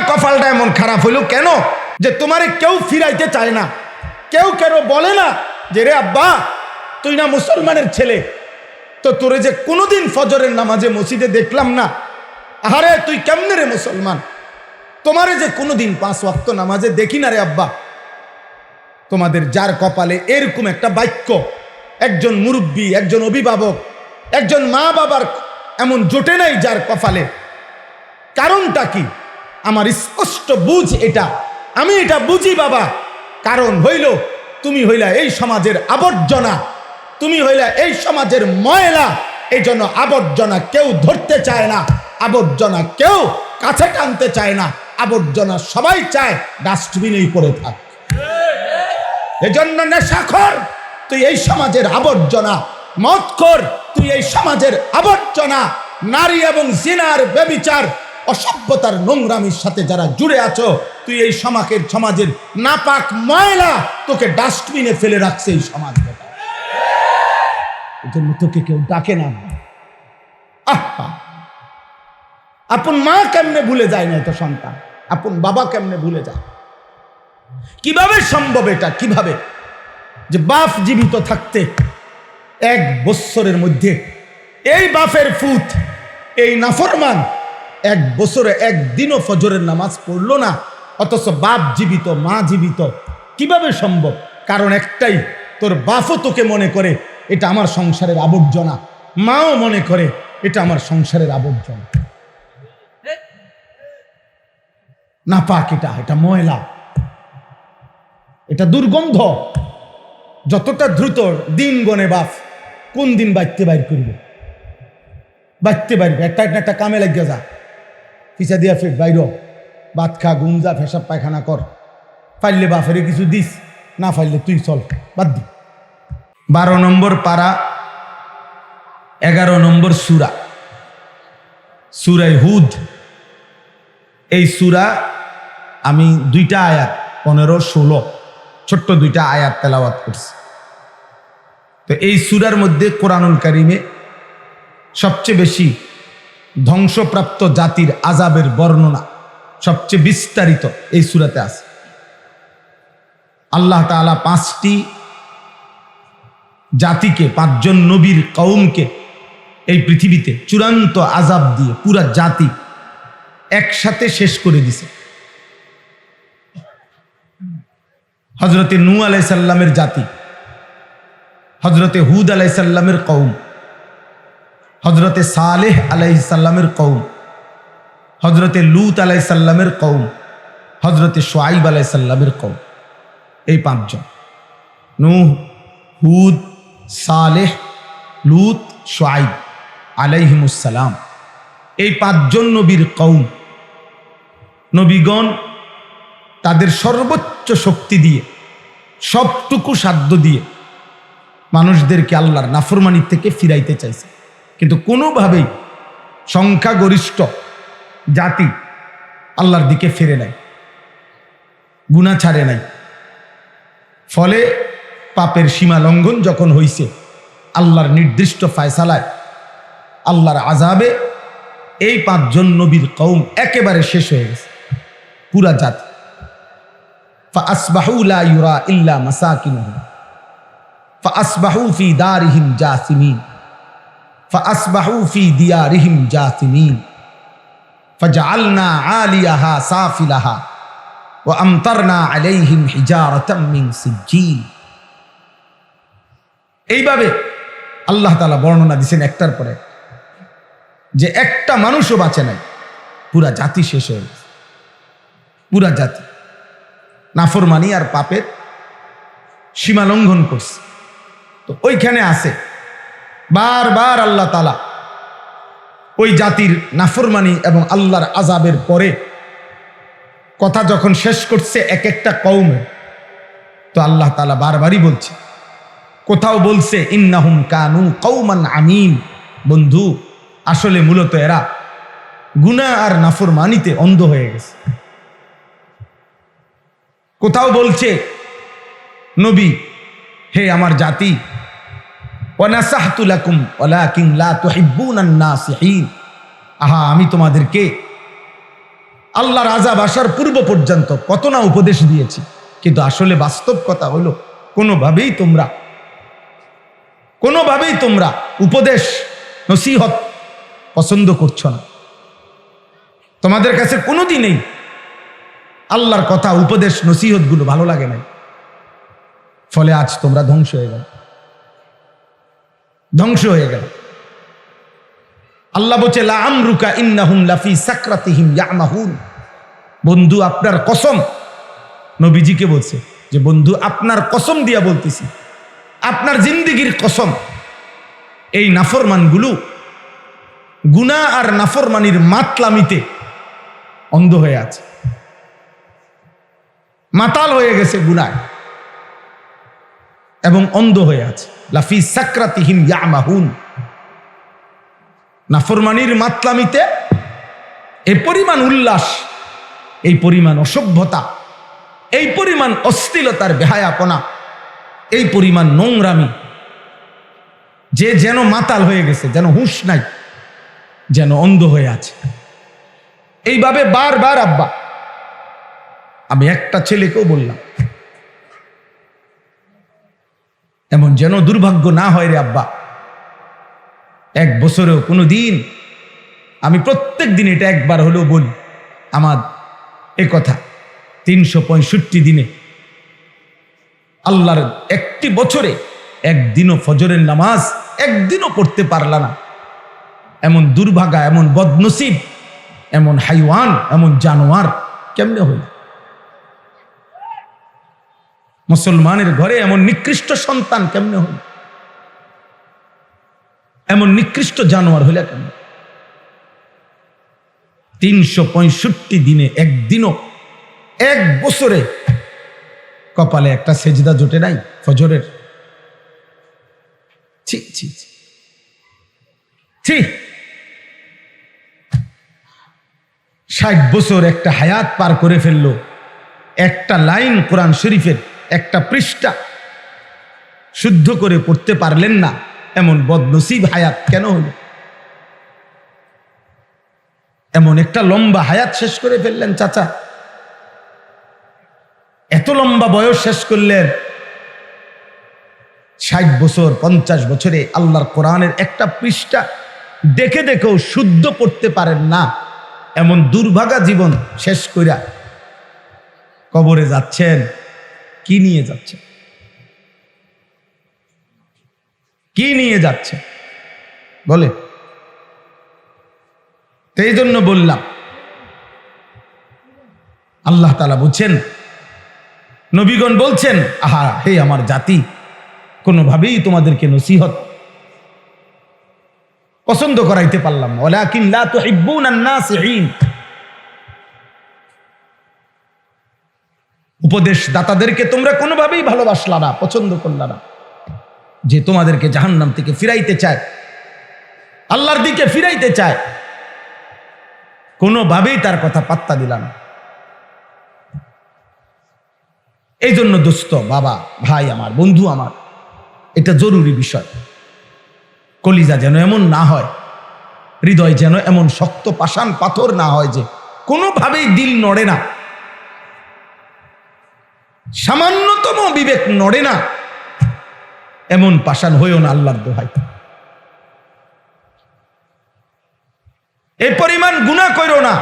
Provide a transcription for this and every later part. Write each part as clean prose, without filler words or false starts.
কপালটা এমন খারাপ হইল কেন যে তোমারে কেউ ফিরাইতে চায় না, কেউ কেন বলে না যে রে আব্বা তুই না মুসলমানের ছেলে, তো তোরে যে কোনোদিন ফজরের নামাজে মসজিদে দেখলাম না, আরে তুই কেমনে রে মুসলমান, তোমারে যে কোনোদিন 5 ওয়াক্ত নামাজে দেখি না রে আব্বা। তোমাদের যার কপালে এরকম একটা বাক্য, একজন মুরব্বী, একজন অভিভাবক, একজন মা বাবার এমন জোটে নাই যার কপালে, কারণটা কি? আমার স্পষ্ট বুঝ এটা, আমি এটা বুঝি বাবা। কারণ হইল তুমি হইলা এই সমাজের আবর্জনা, তুমি হইলা এই সমাজের ময়লা। এই জন্য আবর্জনা কেউ ধরতে চায় না, আবর্জনা কেউ কাছে টানতে চায় না, আবর্জনা সবাই চায় ডাস্টবিনেই পড়ে থাক। এজন্য নেশাখোর তুই এই সমাজের আবর্জনা, মদখোর তুই এই সমাজের আবর্জনা, নারী এবং জিনার ব্যভিচার অসভ্যতার নোংরামির সাথে যারা জুড়ে আছো তুই এই সমাজের নাপাক ময়লা, তোকে ডাস্টবিনে ফেলে রাখছে এই সমাজ। এই জন্য তোকে কেউ ডাকে না। আপন মা কেমনে ভুলে যায় না তো সন্তান, আপন বাবা কেমনে ভুলে যায়? কিভাবে সম্ভব এটা? কিভাবে যে বাপ জীবিত থাকতে 1 বছরের মধ্যে এই বাপের ফুত, এই নাফরমান 1 বছরে একদিনও ফজরের নামাজ পড়লো না, অথচ বাপ জীবিত, মা জীবিত। কিভাবে সম্ভব? কারণ একটাই, তোর বাপও তোকে মনে করে এটা আমার সংসারের আবর্জনা, মাও মনে করে এটা আমার সংসারের আবর্জনা। নাপাক এটা ময়লা, এটা দুর্গন্ধ। যতটা দ্রুত দিন গনে বাপ কোন দিন বাইতে বাইর করবে, বাইতে বাইরবে, একটা কামে লাগিয়ে যা, পিছা দিয়া ফের বাইর, ভাত খা, গুমজা, ফেসাব পায়খানা কর, পাইলে বাপেরে কিছু দিস, না পাইলে তুই চল, বাদ দি। 12 নম্বর পারা, 11 নম্বর সূরা, সূরা হুদ। এই সূরা আমি 2টা আয়াত 15-16 ছোট্ট 2টা আয়াত তেলাওয়াত করছি। তো এই সূরার মধ্যে কোরআনুল কারীমে সবচেয়ে বেশি ধ্বংসপ্রাপ্ত জাতির আযাবের বর্ণনা সবচেয়ে বিস্তারিত এই সূরাতে আছে। আল্লাহ তাআলা 5টি জাতিকে, 5 জন নবীর কওমকে এই পৃথিবীতে চূড়ান্ত আযাব দিয়ে পুরা জাতি একসাথে শেষ করে দিছে। হযরতে নূহ আলাইহিস সালামের জাতি, হযরতে হুদ আলাইহিস সালামের কওম, হযরতে সালেহ আলাইহিস সালামের কওম, হযরতে লূত আলাইহিস সালামের কওম, হযরতে শুআয়ব আলাইহিস সালামের কওম। এই 5 জন, নূহ, হুদ, সালেহ, লূত, শুআয়ব আলাইহিমুস সালাম, এই 5 জন নবীর কওম। নবীগণ তাদের সর্বোচ্চ শক্তি দিয়ে, সবটুকু সাধ্য দিয়ে মানুষদেরকে আল্লাহর নাফরমানি থেকে ফিরাইতে চাইছে, কিন্তু কোনোভাবেই সংখ্যাগরিষ্ঠ জাতি আল্লাহর দিকে ফিরে নাই, গুনাহ ছাড়ে নাই। ফলে পাপের সীমা লঙ্ঘন যখন হইছে, আল্লাহর নির্দিষ্ট ফায়সালায়, আল্লাহর আযাবে এই 5 জন নবীর কওম একেবারে শেষ হয়ে গেছে, পুরা জাতি। فأصبحوا لا يرى إلا مساكنهم فأصبحوا في دارهم جاثمين فأصبحوا في ديارهم جاثمين فجعلنا عاليها سافلها وأمطرنا عليهم حجارة من سجيل। এইভাবে আল্লাহ তাআলা বর্ণনা দিয়েছেন একটার পরে যে একটা মানুষও বাঁচে নাই, পুরা জাতি শেষ হয়ে গেছে, পুরা জাতি নাফরমানি আর পাপের সীমা লঙ্ঘন করছে। তো ওইখানে আছে বারবার আল্লাহ তাআলা ওই জাতির নাফরমানি এবং আল্লাহর আযাবের পরে কথা যখন শেষ করছে এক একটা কওমে, তো আল্লাহ তাআলা বারবারই বলছে, কোথাও বলছে ইন্নাহুম কানু কওমান আমিন। বন্ধু, আসলে মূলত এরা গুনাহ আর নাফরমানিতে অন্ধ হয়ে গেছে। কোথাও বলছে নবী, হে আমার জাতি, ওয়া নাসাহতু লাকুম ওয়ালাকিন লা তুহিব্বুনান নাসিহিন। আহা, আমি তোমাদেরকে আল্লাহর আযাব আসার পূর্ব পর্যন্ত কত না উপদেশ দিয়েছি, কিন্তু আসলে বাস্তব কথা হলো কোনোভাবেই তোমরা উপদেশ নসিহত পছন্দ করছো না। তোমাদের কাছে কোনোদিনই আল্লাহর কথা উপদেশ নসিহত গুলো ভালো লাগে নাই, ফলে আজ তোমরা ধ্বংস হয়ে গেল। আল্লাহ বলছে লা আমরুকা ইন্নাহুম লাফি সাকরাতিহিম ইয়ামাহুন। বন্ধু আপনার কসম, নবীজিকে বলছে যে বন্ধু আপনার কসম দিয়া বলতেছি, আপনার জিন্দেগির কসম, এই নাফরমানগুলো গুনাহ আর নাফরমানির মাতলামিতে অন্ধ হয়ে আছে, মাতাল হয়ে গেছে গুনাহ এবং অন্ধ হয়ে আছে। লাফি সাকরাতিহিম ইয়ামাহুন। নাফরমানির মাতলামিতে এই পরিমাণ উল্লাস, এই পরিমাণ অসভ্যতা, এই পরিমাণ অশ্লীলতার বেহায়াপনা, এই পরিমাণ নোংরামি, যে যেন মাতাল হয়ে গেছে, যেন হুঁশ নাই, যেন অন্ধ হয়ে আছে। এইভাবে বারবার আব্বা, আমি একটা ছেলেকেও বললাম এমন যেন দুর্ভাগ্য না হয় রে আব্বা, এক বছরেও কোনো দিন, আমি প্রত্যেক দিন এটা একবার হলেও বলি আমার এ কথা, 365 দিনে আল্লাহর একটি বছরে একদিনও ফজরের নামাজ একদিনও পড়তে পারলা না, এমন দুর্ভাগা, এমন বদনসিব, এমন হাইওয়ান, এমন জানোয়ার কেমনে হইল? মুসলমানের ঘরে এমন নিকৃষ্ট সন্তান কেমনে হইল? এমন নিকৃষ্ট জানোয়ার হইলা কেন? 365 দিনে একদিনও, এক বছরে কপালে একটা সেজদা জোটে নাই ফজরের। ছি ছি ছি। 60 বছর একটা হায়াত পার করে ফেললো, একটা লাইন কোরআন শরীফের একটা পৃষ্ঠা শুদ্ধ করে পড়তে পারলেন না, এমন বদনসিব হায়াত কেন হলো? এমন একটা লম্বা হায়াত শেষ করে ফেললেন চাচা, এত লম্বা বয়স শেষ করলেন। 60 বছর 50 বছরে আল্লাহর কোরআনের একটা পৃষ্ঠা দেখে দেখেও শুদ্ধ পড়তে পারেন না, এমন দুর্ভাগা জীবন শেষ কইরা কবরে যাচ্ছেন। কি নিয়ে যাচ্ছেন? কি নিয়ে যাচ্ছে বলে? এই জন্য বললাম, আল্লাহ তাআলা বলছেন, নবীগণ বলছেন, আহা হে আমার জাতি, কোনোভাবেই তোমাদেরকে নসিহত পছন্দ করাইতে পারলাম না। ওয়ালাকিন লা তুহিব্বুনান নাসিহিন। উপদেশ দাতাদেরকে তোমরা কোনোভাবেই ভালোবাসলা না, পছন্দ করলা না, যে তোমাদেরকে জাহান্নাম থেকে ফিরাইতে চায়, আল্লাহর দিকে ফিরাইতে চায়, কোনোভাবেই তার কথা পাত্তা দিলা না। এই জন্য দোস্ত, বাবা, ভাই আমার, বন্ধু আমার, এটা জরুরি বিষয়। কলিজা যেন এমন না হয়, হৃদয় যেন এমন শক্ত পাষাণ পাথর না হয় যে কোনোভাবেই দিল নড়ে না, সামান্যতম বিবেক নড়ে না, এমন পাষাণ হইও না আল্লাহর দোহাই। এই পরিমাণ গুনাহ কইরো না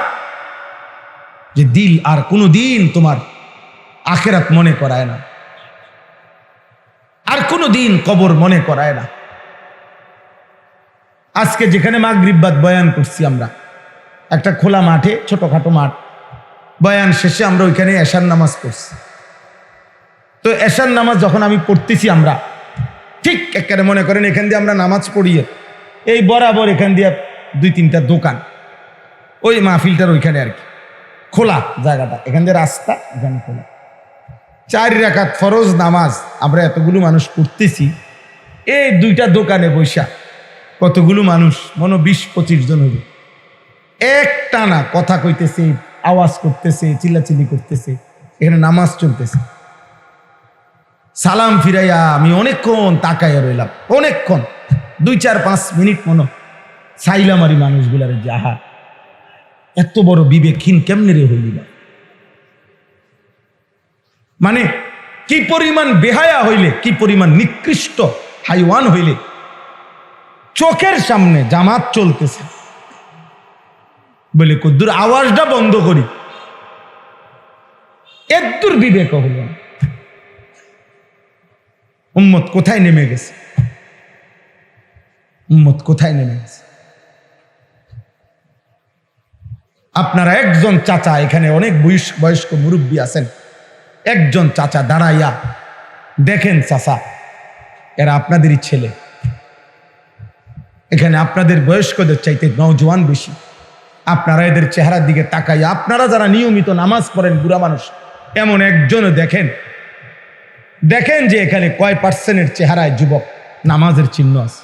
যে দিল আর কোনো দিন তোমার আখিরাত মনে করায় না, আর কোনো দিন কবর মনে করায় না। আজকে যেখানে মাগরিব বাদ বয়ান করছি আমরা, একটা খোলা মাঠে, ছোটখাটো মাঠ, বয়ান শেষে আমরা ওইখানে এশার নামাজ পড়ছি। তো এশার নামাজ যখন আমি পড়তেছি, আমরা ঠিক একেবারে মনে করেন এখান দিয়ে আমরা নামাজ পড়িয়ে এই বরাবর এখান দিয়ে 2-3টা দোকান, ওই মাহফিলটার ওইখানে আর কি খোলা জায়গাটা, এখান দিয়ে রাস্তা, এখানে খোলা। 4 রাকাত ফরজ নামাজ আমরা এতগুলো মানুষ পড়তেছি, এই 2টা দোকানে বৈশা কতগুলো মানুষ, মনে 20-25 জন হইল, একটানা কথা কইতেছে, আওয়াজ করতেছে, চিল্লাচিল্লি করতেছে, এখানে নামাজ চলতেছে। সালাম ফিরাইয়া আমি অনেকক্ষণ তাকাইয়া রইলাম, অনেকক্ষণ, 2-4-5 মিনিট মনে চাইলাম আর মানুষগুলার, যাহা এত বড় বিবেকহীন কেমনে রে হইলি না? মানে কি পরিমাণ বেহায়া হইলে, কি পরিমাণ নিকৃষ্ট হাইওয়ান হইলে চোখের সামনে জামাত চলতেছে বলে কদ্দুর আওয়াজটা বন্ধ করি, এদ্দুর বিবেক হইল না। উম্মত কোথায় নেমে গেছে, উম্মত কোথায় নেমে গেছে। আপনারা একজন চাচা, এখানে অনেক বয়স্ক মুরব্বী আছেন, একজন চাচা দাঁড়াইয়া দেখেন, চাচা এরা আপনাদেরই ছেলে, এখানে আপনাদের বয়স্কদের চাইতে নওজোয়ান বেশি। আপনারা এদের চেহারার দিকে তাকাইয়া, আপনারা যারা নিয়মিত নামাজ পড়েন বুড়া মানুষ, এমন একজনও দেখেন, দেখেন যে এখানে কয় পার্সেন্টের চেহারায় যুবক নামাজের চিহ্ন আছে।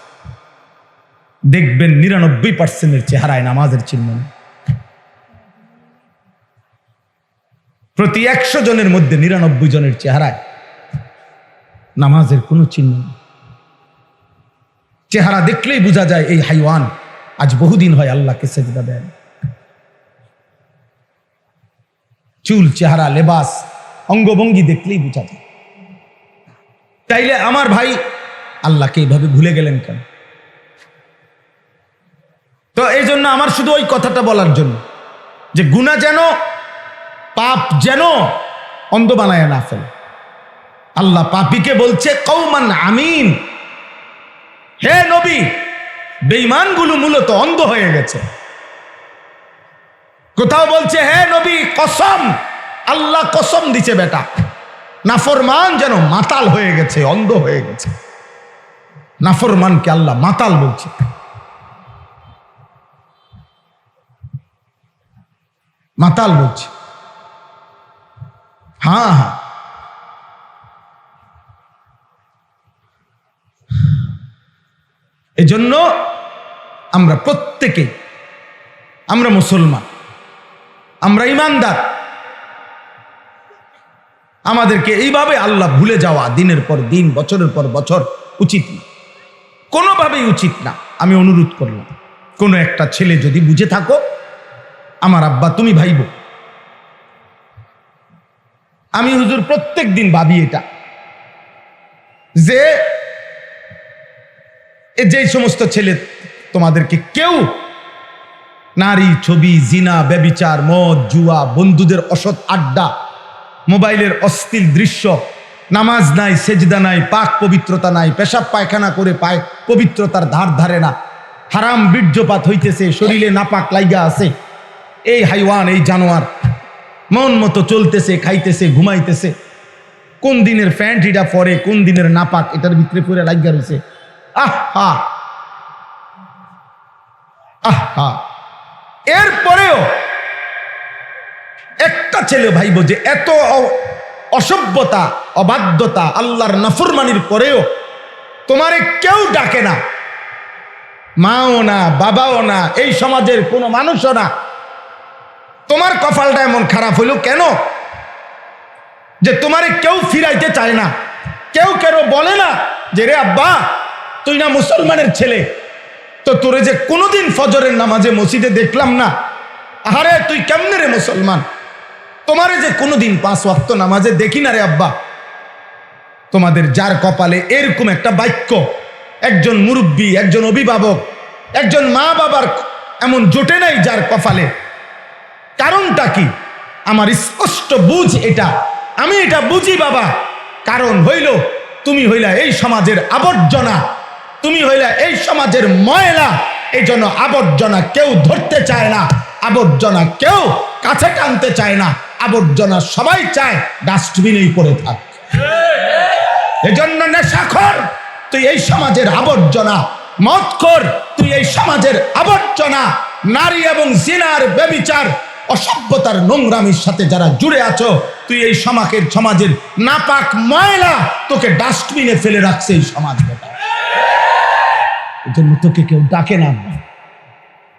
দেখবেন 99% চেহারায় নামাজের চিহ্ন নেই। প্রতি 100 জনের মধ্যে 99 জনের চেহারায় নামাজের কোনো চিহ্ন নেই। চেহারা দেখলেই বোঝা যায় এই হাইওয়ান আজ বহুদিন হয় আল্লাহকে সেজদা দেয়। চুল, চেহারা, লেবাস, অঙ্গভঙ্গি দেখলেই বোঝা যায়। তাইলে আমার ভাই আল্লাহকে এইভাবে ভুলে গেলেন কেন? তো এই জন্য আমার শুধু ওই কথাটা বলার জন্য যে গুনাহ যেন, পাপ যেন অন্ধ বানায় না ফেলে। আল্লাহ পাপীকে বলছে কওমান আমিন, হে নবী বেঈমানগুলো মূলত অন্ধ হয়ে গেছে। কোথাও বলছে হে নবী কসম, আল্লাহ কসম দিছে বেটা, নাফরমান যেন মাতাল হয়ে গেছে, অন্ধ হয়ে গেছে। নাফরমানকে আল্লাহ মাতাল বলছে। মাতাল বলছে, হ্যাঁ হ্যাঁ। এজন্য আমরা প্রত্যেকে, আমরা মুসলমান, আমরা ইমানদার, আমাদেরকে এইভাবে আল্লাহ ভুলে যাওয়া দিনের পর দিন, বছরের পর বছর উচিত না, কোনোভাবেই উচিত না। আমি অনুরোধ করলাম, কোনো একটা ছেলে যদি বুঝে থাকো, আমার আব্বা তুমি ভাইব, আমি হুজুর প্রত্যেক দিন ভাবি এটা, যে যেই সমস্ত ছেলে তোমাদেরকে কেউ নারী, ছবি, জিনা, ব্যভিচার, মদ, জুয়া, বন্ধুদের অসৎ আড্ডা, মোবাইলের অশ্লীল দৃশ্য, নামাজ নাই, সেজদা নাই, পাক পবিত্রতা নাই, পেশাব পায়খানা করে পায় পবিত্রতার ধার ধারে না, হারাম বীর্যপাত হইতেছে, শরীরে নাপাক লাইগা আছে, এই হাইওয়ান, এই জানোয়ার মন মতো চলতেছে, খাইতেছে, ঘুমাইতেছে, কোন দিনের প্যান্ট এটা পরে, কোন দিনের নাপাক এটার ভিতরে পরে লাইগা রয়েছে। আহা আহা, এরপরেও একটা ছেলে ভাইব যে এত অসভ্যতা, অবাধ্যতা, আল্লাহর নাফরমানির পরেও তোমারে কেউ ডাকে না, মাও না, বাবাও না, এই সমাজের কোনো মানুষও না। তোমার কপালটা এমন খারাপ হইল কেন যে তোমারে কেউ ফিরাইতে চায় না, কেউ কেন বলে না যে রে আব্বা তুই না মুসলমানের ছেলে, তো তোরে যে কোনোদিন ফজরের নামাজে মসজিদে দেখলাম না, আরে তুই কেমনে রে মুসলমান, তোমারে যে কোনোদিন 5 ওয়াক্ত নামাজে দেখি না রে আব্বা। তোমাদের যার কপালে এরকম একটা বাক্য, একজন মুরব্বী, একজন অভিভাবক, একজন মা বাবার এমন জোটে নাই যার কপালে, কারণটা কি? আমার স্পষ্ট বুঝ এটা, আমি এটা বুঝি বাবা। কারণ হইল তুমি হইলা এই সমাজের আবর্জনা, তুমি হইলা এই সমাজের ময়লা। এই জন্য আবর্জনা কেউ ধরতে চায় না, আবর্জনা কেউ কাছে টানতে চায় না, আবর্জনা সবাই চায় ডাস্টবিনেই পড়ে থাক। এজন্য নেশাখোর তুই এই সমাজের আবর্জনা, মদখোর তুই এই সমাজের আবর্জনা, নারী এবং জিনার, ব্যভিচার, অসভ্যতার নোংরামির সাথে যারা জুড়ে আছো, তুই এই সমাজের নাপাক ময়লা, তোকে ডাস্টবিনে ফেলে রাখছে এই সমাজ। এই জন্য তোকে কেউ ডাকে না।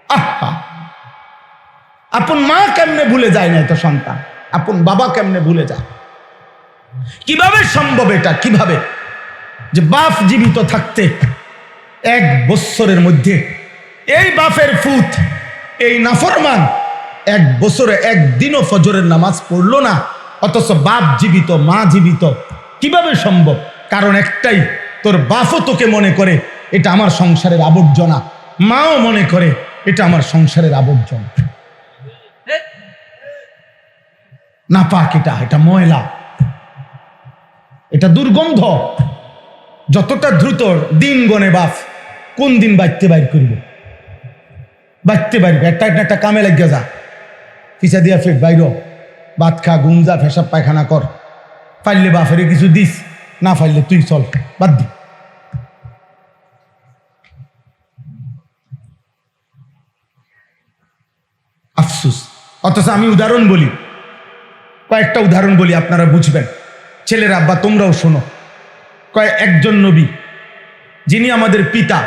আহা, আপন মা কেমনে ভুলে যায় না তো সন্তান, আপন বাবা কেমনে ভুলে যায়? কিভাবে সম্ভব এটা? কিভাবে যে বাপ জীবিত থাকতে 1 বৎসরের মধ্যে এই বাপের ফুত, এই নাফরমান 1 বছরে একদিনও ফজরের নামাজ পড়লো না, অথচ বাপ জীবিত, মা জীবিত। কিভাবে সম্ভব? কারণ একটাই, তোর বাপও তোকে মনে করে এটা আমার সংসারের আবর্জনা, মাও মনে করে এটা আমার সংসারের আবর্জনা। না পাক, এটা ময়লা, এটা দুর্গন্ধ। যতটা দ্রুত দিন গনে বাপ কোন দিন বাইতে বাইর করবে, বাইতে বাইরবে। একটা কামে লাগিয়া যা, পিছা দিয়া ফের বাইর, ভাত খা, ঘুম যা, পেশাব পায়খানা কর। পাইলে বাপের কিছু দিস, না পাইলে তুই চল, বাদ দি। আফসুস। অথচ আমি উদাহরণ বলি, কয়েকটা উদাহরণ বলি, আপনারা বুঝবেন। ছেলের আব্বা তোমরাও শোনো। একজন নবী, যিনি আমাদের পিতা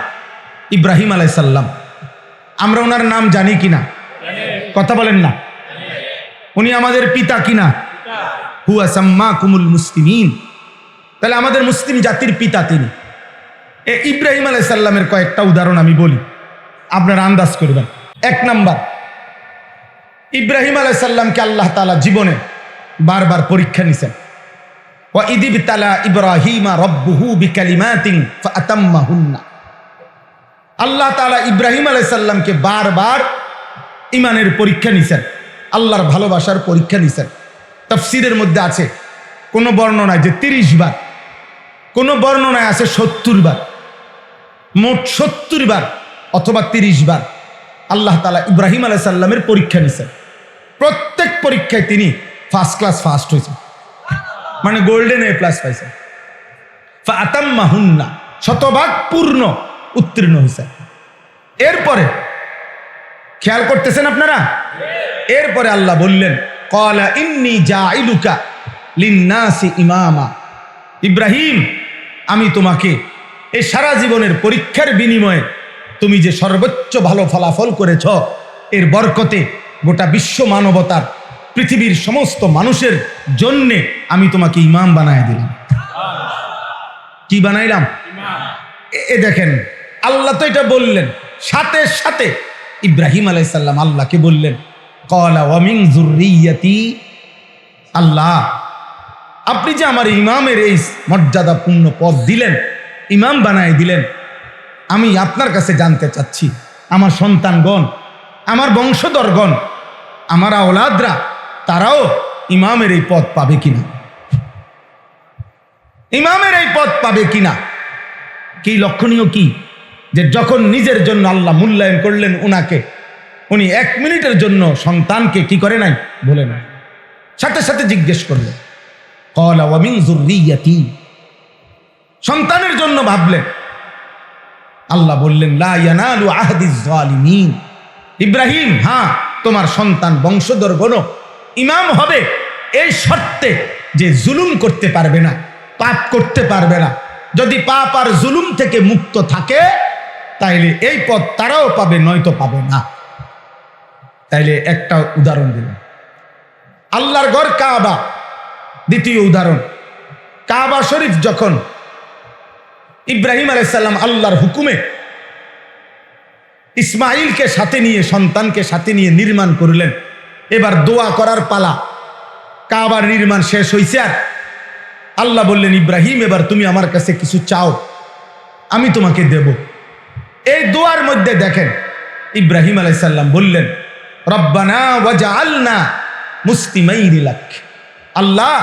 ইব্রাহিম আলাইহিস সালাম, আমরা ওনার নাম জানি কিনা? কথা বলেন না। উনি আমাদের পিতা কিনা? হুয়া সাম্মাকুমুল মুসলিমিন। তাহলে আমাদের মুসলিম জাতির পিতা তিনি। ইব্রাহিম আলাইহিস সালামের কয়েকটা উদাহরণ আমি বলি, আপনারা আন্দাজ করবেন। 1 নাম্বার, ইব্রাহিম আলাইহিস সালামকে আল্লাহ তাআলা জীবনে বারবার পরীক্ষা নিছেন। ওয়া ইযিবতালা ইব্রাহিমা রাব্বুহু বিকালিমাতিন ফাআতাম্মাহুন্না। আল্লাহ তাআলা ইব্রাহিম আলাইহিস সালামকে বারবার ঈমানের পরীক্ষা নিছেন, আল্লাহর ভালোবাসার পরীক্ষা নিছেন। তাফসীরের মধ্যে আছে কোন বর্ণনায় যে 30 বার, কোন বর্ণনায় আছে 70 বার, মোট 70 বার অথবা 30 বার আল্লাহ তাআলা ইব্রাহিম আলাইহিস সালামের পরীক্ষা নিছেন। প্রত্যেক পরীক্ষায় তিনি ফার্স্ট ক্লাস ফার্স্ট হয়েছেন, মানে গোল্ডেন A+ পাইছেন। ফাআতাম্মাহুন্না, শতভাগ পূর্ণ উত্তীর্ণ হয়েছেন। এরপরে খেয়াল করতেছেন আপনারা? এরপরে আল্লাহ বললেন, ক্বালা ইন্নী জাইলুকা লিন্নাসি ইমামা। ইব্রাহিম, আমি তোমাকে এই সারা জীবনের পরীক্ষার বিনিময়ে তুমি যে সর্বোচ্চ ভালো ফলাফল করেছ, এর বরকতে গোটা বিশ্ব মানবতার, পৃথিবীর সমস্ত মানুষের জন্যে আমি তোমাকে ইমাম বানায় দিলাম। কি বানাইলাম? দেখেন, আল্লাহ তো এটা বললেন, সাথে সাথে ইব্রাহিম আলাইহিস সালাম আল্লাহকে বললেন, ক্বালা ওয়া মিন যুররিয়াতি। আল্লাহ, আপনি যে আমার ইমামের এই মর্যাদাপূর্ণ পদ দিলেন, ইমাম বানায় দিলেন, আমি আপনার কাছে জানতে চাচ্ছি, আমার সন্তানগণ, আমার বংশধরগণ, আমার আওলাদরা, তারাও ইমামের এই পদ পাবে কিনা? ইমামের এই পদ পাবে কিনা? কি লক্ষণীয় কি, যে যখন নিজের জন্য আল্লাহ মূল্যায়ন করলেন উনাকে, উনি 1 মিনিটের জন্য সন্তানকে কি করে নাই, বলে নাই, সাথে সাথে জিজ্ঞেস করলেন, ক্বালা ওয়া মিন যুররিয়াতি। সন্তানের জন্য ভাবলেন। আল্লাহ বললেন, লা ইয়ানালু আহদিজ যালিমিন। ইব্রাহিম, হ্যাঁ, তোমার সন্তান বংশধরগণ ইমাম হবে এই শর্তে যে জুলুম করতে পারবে না, পাপ করতে পারবে না। যদি পাপ আর জুলুম থেকে মুক্ত থাকে তাইলে এই পদ তারাও পাবে, নয়তো পাবে না। তাইলে একটা উদাহরণ দিলাম। আল্লাহর ঘর কাবা, দ্বিতীয় উদাহরণ, কাবা শরীফ যখন ইব্রাহিম আলাইহিস সালাম আল্লাহর হুকুমে ইসমাইলকে সাথে নিয়ে, সন্তানকে সাথে নিয়ে নির্মাণ করলেন, এবার দোয়া করার পালা। কাবার নির্মাণ শেষ হয়েছে, আর আল্লাহ বললেন, ইব্রাহিম, এবার তুমি আমার কাছে কিছু চাও, আমি তোমাকে দেব। এই দোয়ার মধ্যে দেখেন ইব্রাহিম আলাইহিস সালাম বললেন, রব্বানা ওয়াজআলনা মুসলিমাইনি লাক। আল্লাহ,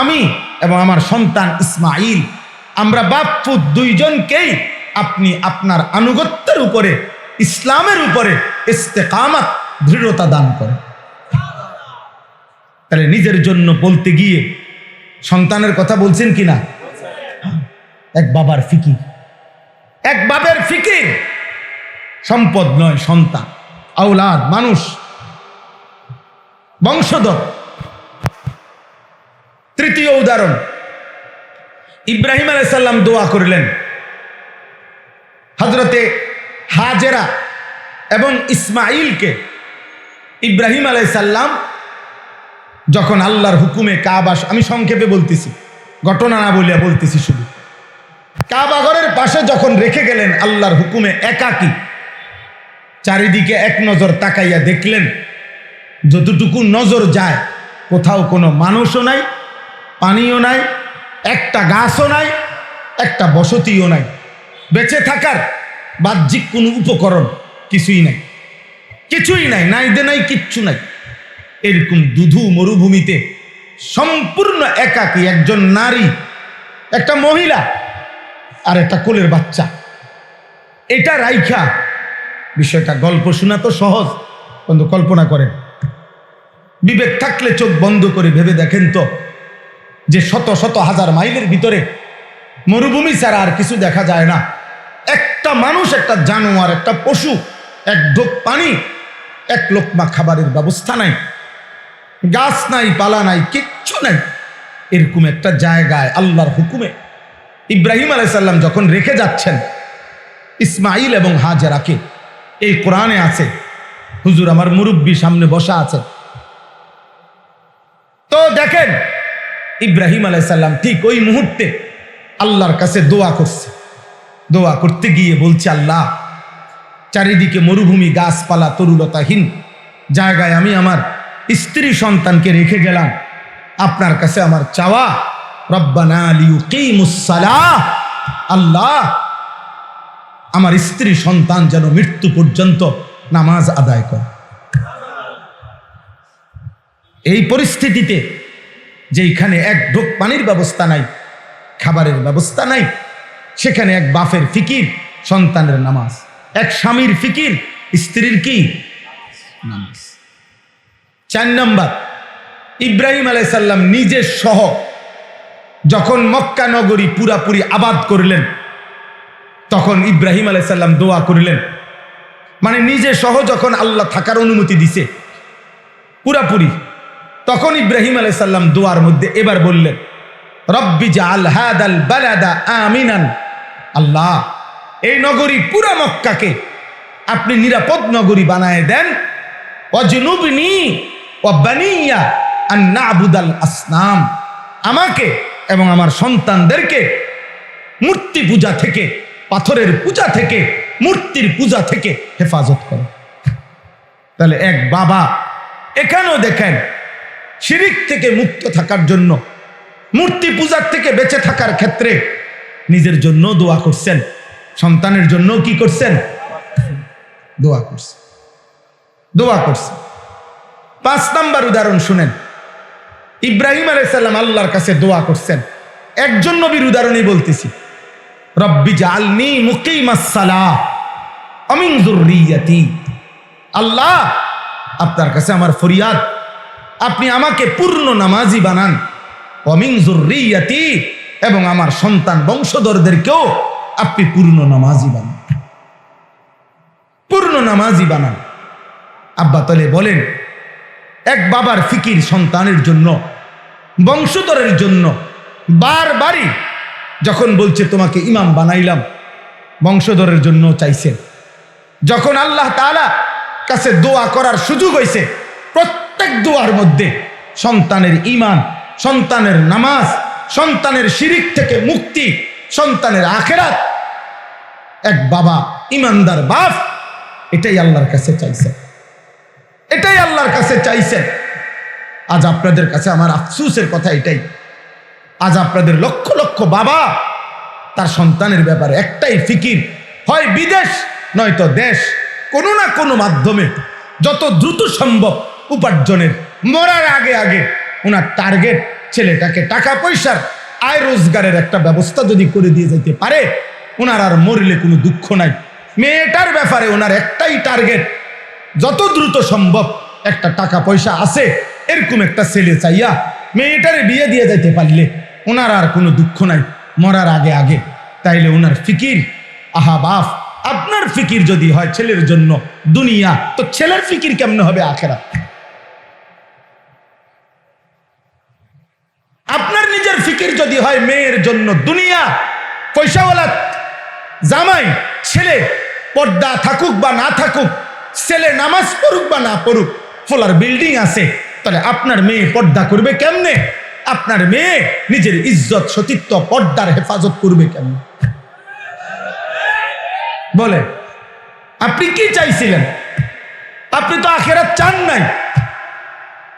আমি এবং আমার সন্তান ইসমাইল, আমরা বাপ পুত দুইজনকেই আপনি আপনার আনুগত্যের উপরে, ইসলামের উপরে ইস্তেকামাত, দৃঢ়তা দান করেন। তাহলে নিজের জন্য বলতে গিয়ে সন্তানের কথা বলছেন কিনা? এক বাবার ফিকির, এক বাবার ফিকির। সম্পদ নয়, সন্তান, আওলাদ, মানুষ, বংশধর। তৃতীয় উদাহরণ, ইব্রাহিম আলাইহিস সালাম দোয়া করলেন, হযরতে হাজেরা এবং ইসমাইলকে ইব্রাহিম আলাইহিস সালাম যখন আল্লাহর হুকুমে কাবা, আমি সংক্ষেপে বলতেছি, ঘটনা না বলিয়া বলতেছি শুধু, কাবা ঘরের পাশে যখন রেখে গেলেন আল্লাহর হুকুমে একাকী, চারিদিকে এক নজর তাকাইয়া দেখলেন যতটুকু নজর যায় কোথাও কোনো মানুষও নাই, পানিও নাই, একটা গাছও নাই, একটা বসতিও নাই, বেঁচে থাকার বাহ্যিক কোনো উপকরণ কিছুই নাই, কিছুই নাই, নাই দে নাই, কিচ্ছু নাই। এরকম দুধু মরুভূমিতে সম্পূর্ণ একাকী একজন নারী, একটা মহিলা আর একটা কোলের বাচ্চা, এটা রাইখা, বিষয়টা গল্প শোনা তো সহজ, কিন্তু কল্পনা করেন, বিবেক থাকলে চোখ বন্ধ করে ভেবে দেখেন তো, যে শত শত হাজার মাইলের ভিতরে মরুভূমি ছাড়া আর কিছু দেখা যায় না, একটা মানুষ, একটা জানোয়ার, একটা পশু, এক ঢোক পানি, এক লোকমা খাবারের ব্যবস্থা নাই, গাছ নাই, পালা নাই, কিচ্ছু নাই, এরকম একটা জায়গায় আল্লাহর হুকুমে ইব্রাহিম আলাইহিস সালাম যখন রেখে যাচ্ছেন ইসমাইল এবং হাজেরাকে, এই কোরআনে আছে, হুজুর আমার মুরব্বী সামনে বসা আছে, তো দেখেন ইব্রাহিম আলাইহিস সালাম ঠিক ওই মুহূর্তে আল্লাহর কাছে দোয়া করছে, দোয়া করতে গিয়ে বলছে, আল্লাহ, চারিদিকে মরুভূমি, গাছপালা, তরুলতাহীন জায়গায় আমি আমার স্ত্রী সন্তানকে রেখে গেলাম, আপনার কাছে আমার চাওয়া, রব্বানা লিয়ুকিমুস সালাহ, আল্লাহ আমার স্ত্রী সন্তান যেন মৃত্যু পর্যন্ত নামাজ আদায় করে। এই পরিস্থিতিতে যেখানে এক ঢোক পানির ব্যবস্থা নাই, খাবারের ব্যবস্থা নাই, সেখানে এক বাপের ফিকির সন্তানের নামাজ, এক স্বামীর ফিকির স্ত্রীর কি নামাজ। 4 নম্বর, ইব্রাহিম আলাইহিস সালাম নিজের সহ যখন মক্কা নগরী পুরাপুরি আবাদ করলেন, তখন ইব্রাহিম আলাইহিস সালাম দোয়া করলেন, মানে নিজে সহ যখন আল্লাহ থাকার অনুমতি দিছে পুরাপুরি, তখন ইব্রাহিম আলাইহিস সালাম দোয়ার মধ্যে এবার বললেন, রব্বি জাআল হাদাল বালাদা আমিনান, আল্লাহ এই নগরী পুরা মক্কাকে আপনি নিরাপদ নগরী বানায় দেন, ওয়াজনুবনি ওয়া বানিয়া আন না'বুদাল আসনাম, আমাকে এবং আমার সন্তানদেরকে মূর্তি পূজা থেকে, পাথরের পূজা থেকে, মূর্তির পূজা থেকে হেফাজত করো। তাহলে এক বাবা এখানেও দেখেন শিরিক থেকে মুক্ত থাকার জন্য, মূর্তি পূজার থেকে বেঁচে থাকার ক্ষেত্রে নিজের জন্য দোয়া করছেন, সন্তানের জন্য কি করছেন, দোয়া করছেন, দোয়া করছেন। 5 নম্বর উদাহরণ শুনেন, ইব্রাহিম আলাইহিস সালাম আল্লাহর কাছে দোয়া করছেন, একজন নবীর উদাহরণই বলতেছি, রব্বি জাআলনি মুকিমাস সালাহ ওয়া মিন যুররিয়াতি, আল্লাহ আপনার কাছে আমার ফরিয়াদ, আপনি আমাকে পূর্ণ নামাজি বানান, ওয়া মিন যুররিয়াতি, এবং আমার সন্তান বংশধরদেরকেও আপনি পূর্ণ নামাজি বানান, পূর্ণ নামাজি বানান। আব্বা তাহলে বলেন, এক বাবার ফিকির সন্তানের জন্য, বংশধরের জন্য, বারবারই যখন বলছে তোমাকে ইমাম বানাইলাম, বংশধরের জন্য চাইছেন, যখন আল্লাহ তাআলা কাছে দোয়া করার সুযোগ হয়েছে, প্রত্যেক দোয়ার মধ্যে সন্তানের ঈমান, সন্তানের নামাজ, সন্তানের শিরিক থেকে মুক্তি, সন্তানের আখিরাত, এক বাবা ঈমানদার বাপ এটাই আল্লাহর কাছে চাইছেন, এটাই আল্লাহর কাছে চাইছেন। আজ আপনাদের কাছে আমার আফসোসের কথা এটাই, আজ আপনাদের লক্ষ লক্ষ বাবা তার সন্তানের ব্যাপারে একটাই ফিকির, হয় বিদেশ নয়তো দেশ, কোনো না কোনো মাধ্যমে যত দ্রুত সম্ভব উপার্জনের, মরার আগে আগে ওনার টার্গেট ছেলেটাকে টাকা পয়সার আয় রোজগারের একটা ব্যবস্থা যদি করে দিয়ে যেতে পারে, ওনার আর মরলে কোনো দুঃখ নাই। মেয়েটার ব্যাপারে ওনার একটাই টার্গেট, যত দ্রুত সম্ভব একটা টাকা পয়সা আছে এরকম একটা ছেলে চাইয়া মেয়েটারে বিয়ে দিয়ে যাইতে পারলে ওনার আর কোনো দুঃখ নাই মরার আগে আগে। তাইলে ওনার ফিকির, আহা বাপ, আপনার ফিকির যদি হয় ছেলের জন্য দুনিয়া, তো ছেলের ফিকির কেমনে হবে আখিরাত? আপনার নিজের ফিকির যদি হয় মেয়ের জন্য দুনিয়া, পয়সাওয়ালা জামাই, ছেলে পর্দা থাকুক বা না থাকুক, ছেলে নামাজ পড়ুক বা না পড়ুক, ফোলার বিল্ডিং আছে, তাহলে আপনার মেয়ে পর্দা করবে কেমনে? আপনার মেয়ে নিজের ইজ্জত, সতীত্ব, পর্দার হেফাজত করবে কেমনে? বলে আপনি কি চাইছিলেন? আপনি তো আখিরাত চান নাই,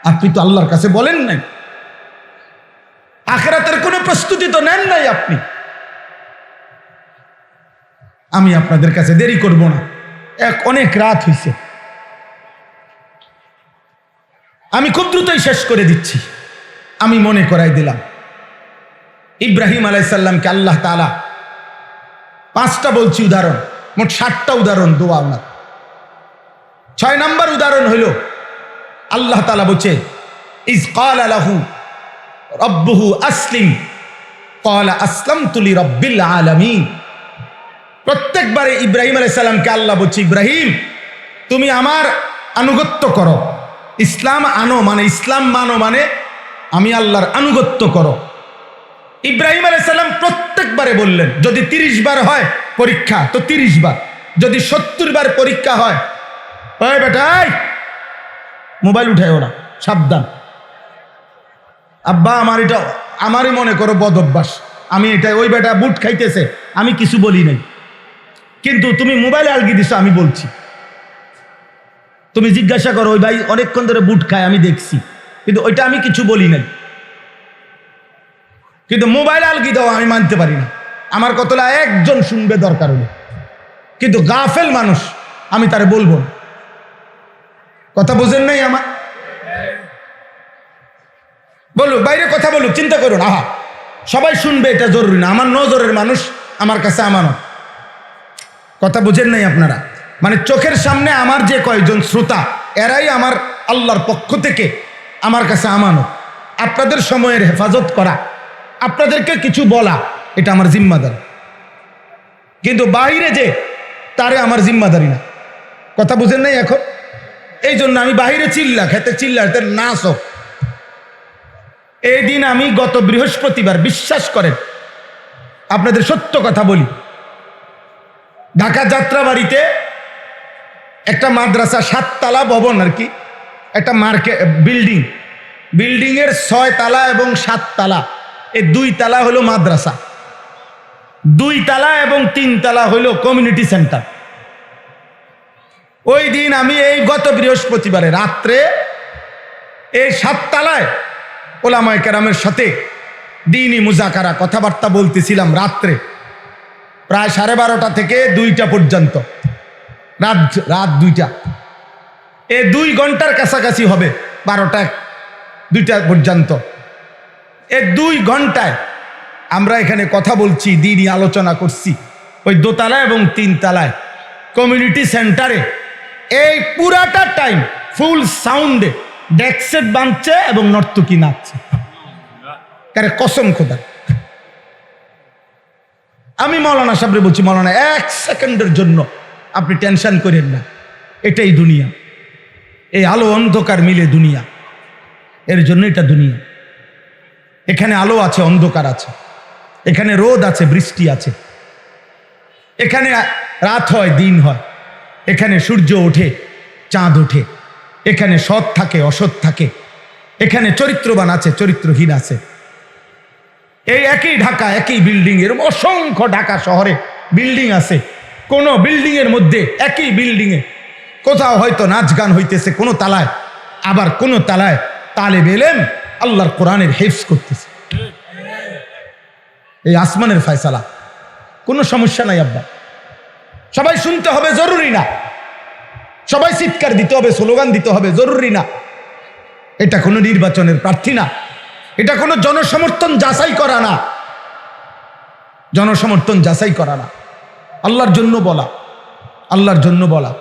আপনি তো আল্লাহর কাছে বলেন নাই, আখিরাতের কোনো প্রস্তুতি তো নেন নাই আপনি। আমি আপনাদের কাছে দেরি করব না, অনেক রাত হয়েছে, আমি খুব দ্রুতই শেষ করে দিচ্ছি। আমি মনে করাই দিলাম, ইব্রাহিম আলাইহিস সালামকে আল্লাহ তাআলা 5টা বলছি উদাহরণ, মোট 60টা উদাহরণ দোয়া ওনার। 6 নম্বর উদাহরণ হইল আল্লাহ তাআলা বলছে, ইজ ক্বালা লাহু রব্বুহু আসলিম ক্বালা আসলামতু লিরাব্বিল আলামিন। প্রত্যেকবারে ইব্রাহিম আলাইহিস সালামকে আল্লাহ বলছে, ইব্রাহিম তুমি আমার আনুগত্য করো, ইসলাম আনো মানে ইসলাম মানো মানে আমি আল্লাহর আনুগত্য করো। ইব্রাহিম আলাইহিস সালাম প্রত্যেকবারে বললেন, যদি 30 বার হয় পরীক্ষা তো 30 বার, যদি 70 বার পরীক্ষা হয়, ওই বেটাই মোবাইল উঠায়ও না, সাবধান। আব্বা আমার এটা আমারই মনে করো বদ অভ্যাস, আমি এটা ওই বেটা বুট খাইতেছে আমি কিছু বলি নাই, কিন্তু তুমি মোবাইলে আলগি দিছো আমি বলছি। তুমি জিজ্ঞাসা করো ওই ভাই অনেকক্ষণ ধরে বুট খায় আমি দেখছি, কিন্তু ওইটা আমি কিছু বলি নাই, কিন্তু মোবাইল আলগি দাও আমি মানতে পারি না। আমার কতলা একজন শুনবে দরকার হলে, কিন্তু গাফেল মানুষ আমি তারে বলবো না। কথা বোঝেন নাই আমার? বলুক বাইরে কথা বলুক, চিন্তা করুন, আহা সবাই শুনবে এটা জরুরি না, আমার নজরের মানুষ আমার কাছে আমানত। কথা বুঝেন নাই আপনারা? মানে চোখের সামনে আমার যে কয়েকজন শ্রোতা এরাই আমার আল্লাহর পক্ষ থেকে আমার কাছে আমানত। আপনাদের সময়ের হেফাজত করা, আপনাদেরকে কিছু বলা, এটা আমার জিম্মাদারি, কিন্তু বাইরে যে তারে আমার জিম্মাদারি না। কথা বুঝেন নাই এখন? এই জন্য আমি বাহিরে চিল্লা খেতে নাচ হোক। এই দিন আমি গত বৃহস্পতিবার, বিশ্বাস করেন আপনাদের সত্য কথা বলি, ঢাকা যাত্রাবাড়িতে একটা মাদ্রাসা 7 তলা ভবন আর কি, একটা মার্কেট বিল্ডিং এর 6 তলা এবং 7 তলা, এই 2 তলা হলো মাদ্রাসা, 2 তলা এবং 3 তলা হলো কমিউনিটি সেন্টার। ওই দিন আমি এই গত বৃহস্পতিবারে রাত্রে এই 7 তলায় ওলামায়ে কেরামের সাথে দ্বীনি মুজাকারা কথাবার্তা বলতেছিলাম রাত্রে, প্রায় 12:30 থেকে 2টা পর্যন্ত, রাত 2টা, এই 2 ঘন্টার কাছাকাছি হবে, 12টা 2টা পর্যন্ত। এই 2 ঘন্টায় আমরা এখানে কথা বলছি, দ্বীনি আলোচনা করছি, ওই 2 তলায় এবং 3 তলায় কমিউনিটি সেন্টারে। এই পুরাটা টাইম ফুল সাউন্ডে ডেক্সেট বাঁধছে এবং নর্তকী নাচছে, কারে কসম খোদা। আমি মৌলানা সাহেবরে বলছি, মৌলানা 1 সেকেন্ডের জন্য আপনি টেনশন করেন না, এটাই দুনিয়া, এই আলো অন্ধকার মিলে দুনিয়া, এর জন্য এটা দুনিয়া। এখানে আলো আছে, অন্ধকার আছে, এখানে রোদ আছে, বৃষ্টি আছে, এখানে রাত হয়, দিন হয়, এখানে সূর্য ওঠে, চাঁদ ওঠে, এখানে সৎ থাকে, অসৎ থাকে, এখানে চরিত্রবান আছে, চরিত্রহীন আছে। এই একই ঢাকা, একই বিল্ডিং এর অসংখ্য ঢাকা শহরে বিল্ডিং আছে, কোন বিল্ডিং এর মধ্যে একই বিল্ডিং এ কোথাও হয়তো নাচ গান হইতেছে কোন তালায়, আবার কোন তালায় তালেব ইলম আল্লাহর কোরআনের হিফজ করতেছে। এই আসমানের ফয়সালা, কোনো সমস্যা নাই আব্বা, সবাই শুনতে হবে জরুরি না, সবাই চিৎকার দিতে হবে, স্লোগান দিতে হবে জরুরি না। এটা কোনো নির্বাচনের প্রার্থী না, এটা কোনো জনসমর্থন যাচাই করা না, জনসমর্থন যাচাই করা না, আল্লাহর জন্য বলা, আল্লাহর জন্য বলা,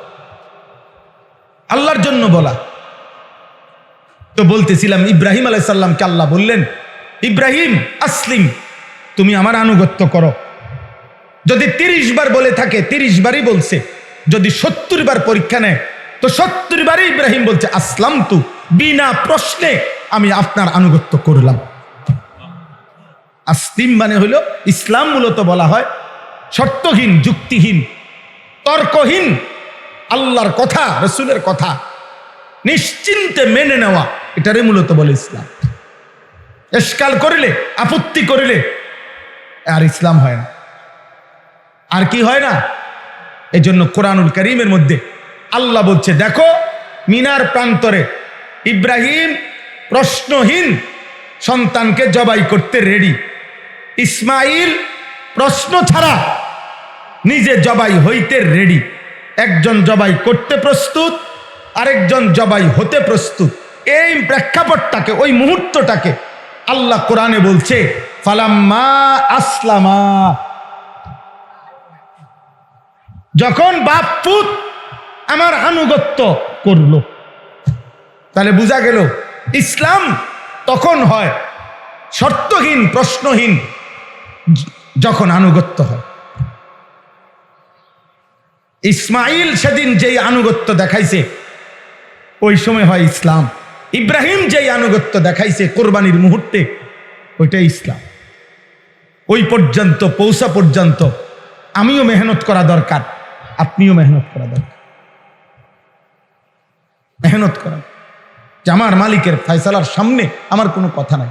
আল্লাহর জন্য বলা। তো বলতেছিলাম ইব্রাহিম আলাইহিস সালামকে আল্লাহ বললেন, ইব্রাহিম আসলিম, তুমি আমার আনুগত্য করো। যদি 30 বার বলে থাকে 30 বারই বলছে, যদি 70 বার পরীক্ষা নেয় তো 70 বারই ইব্রাহিম বলছে আসলাম তু, বিনা প্রশ্নে আমি আপনার আনুগত্য করলাম। আসলিম মানে হলো ইসলাম, মূলত বলা হয় শর্তহীন, যুক্তিহীন, তর্কহীন আল্লাহর কথা, রসুলের কথা নিশ্চিন্তে মেনে নেওয়া, এটারে মূলত বলে ইসলাম। এশকাল করিলে, আপত্তি করিলে আর ইসলাম হয় না। আর কি হয় না? এই জন্য কোরআনুল কারীমের মধ্যে আল্লাহ বলছে, দেখো মিনার প্রান্তরে ইব্রাহিম প্রশ্নহীন সন্তানকে জবাই করতে রেডি। ইসমাইল প্রশ্ন ছাড়া নিজে জবাই হইতে রেডি। একজন জবাই করতে প্রস্তুত, আরেকজন জবাই হতে প্রস্তুত। এই প্রেক্ষাপটটাকে, ওই মুহূর্তটাকে আল্লাহ কোরআনে বলছে ফালাম্মা আসলামা, যখন বাপ পুত আমার আনুগত্য করলো। তাহলে বোঝা গেল ইসলাম তখন হয় শর্তহীন, প্রশ্নহীন, যখন আনুগত্য হয়। ইসমাইল সেদিন যেই আনুগত্য দেখাইছে ওই সময় হয় ইসলাম। ইব্রাহিম যেই আনুগত্য দেখাইছে কোরবানির মুহূর্তে, ওইটাই ইসলাম। ওই পর্যন্ত পৌঁছা পর্যন্ত আমিও মেহনত করা দরকার, আপনিও মেহনত করা দরকার। মেহনত করা যে আমার মালিকের ফয়সালার সামনে আমার কোনো কথা নাই।